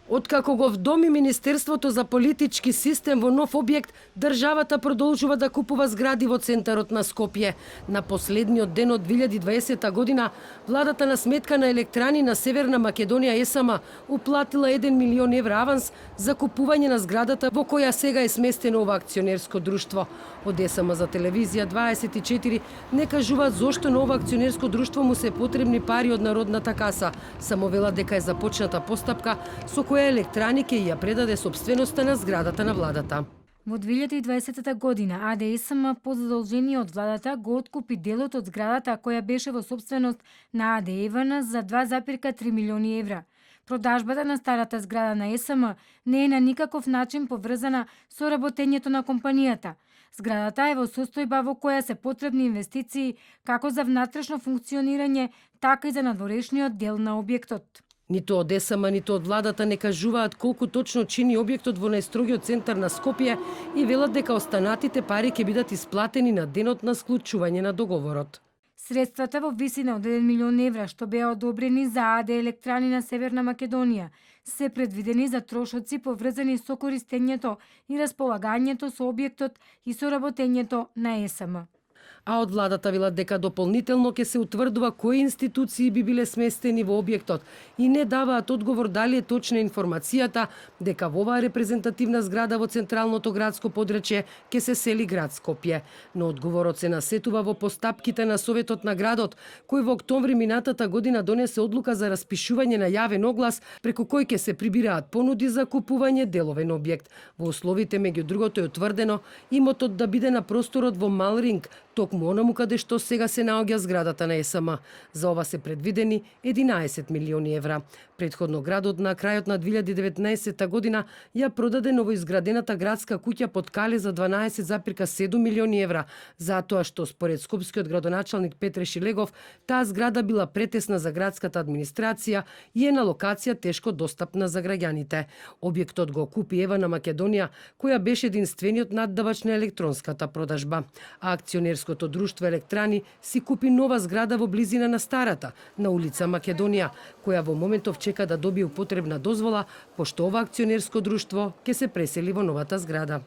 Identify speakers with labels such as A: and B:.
A: Откако го вдоми Министерството за политички систем во нов објект, државата продолжува да купува згради во центарот на Скопје. На последниот ден од 2020 година, владата на сметка на електрани на Северна Македонија ЕСМ уплатила 1 милион евра аванс за купување на зградата во која сега е сместено ова акционерско друштво. Од ЕСМ за телевизија 24 не кажуваат зошто на ова акционерско друштво му се потребни пари од Народната каса. Само велат дека е започната постапка со која електрани ќе ја предаде собственоста на зградата на владата.
B: Во 2020 година АД-ЕСМ по задолжение од владата го откупи делот од зградата која беше во собственост на АД-ЕВН за 2,3 милиони евра. Продажбата на старата зграда на ЕСМ не е на никаков начин поврзана со работењето на компанијата. Зградата е во состојба во која се потребни инвестиции како за внатрешно функционирање, така и за надворешниот дел на објектот.
A: Ниту од ЕСМ, ниту од владата не кажуваат колку точно чини објектот во најстрогиот центар на Скопје и велат дека останатите пари ќе бидат исплатени на денот на склучување на договорот.
B: Средствата во висина од 1 милион евра што беа одобрени за АД електрани на Северна Македонија се предвидени за трошоци поврзани со користењето и располагањето со објектот и со работењето на ЕСМ.
A: А од владата велат дека дополнително ќе се утврдува кои институции би биле сместени во објектот и не даваат одговор дали е точна информацијата дека во оваа репрезентативна зграда во централното градско подречје ќе се сели град Скопје. Но одговорот се насетува во постапките на Советот на градот, кој во октомври минатата година донесе одлука за распишување на јавен оглас преку кој ќе се прибираат понуди за купување деловен објект. Во условите меѓу другото е утврдено имотот да биде на просторот во Малринг, токму онаму каде што сега се наоѓа зградата на ЕСМ. За ова се предвидени 11 милиони евра. Претходно градот на крајот на 2019 година ја продаде новоизградената градска куќа под Кале за 12,7 милиони евра, затоа што според скопскиот градоначалник Петре Шилегов, таа зграда била претесна за градската администрација и е на локација тешко достапна за граѓаните. Објектот го купи ЕВН Македонија, која беше единствениот наддавач на електронската продажба. А акционерското друштво Електрани си купи нова зграда во близина на старата, на улица Македонија, која во моментов чека да добие употребна дозвола, пошто ова акционерско друштво ќе се пресели во новата зграда.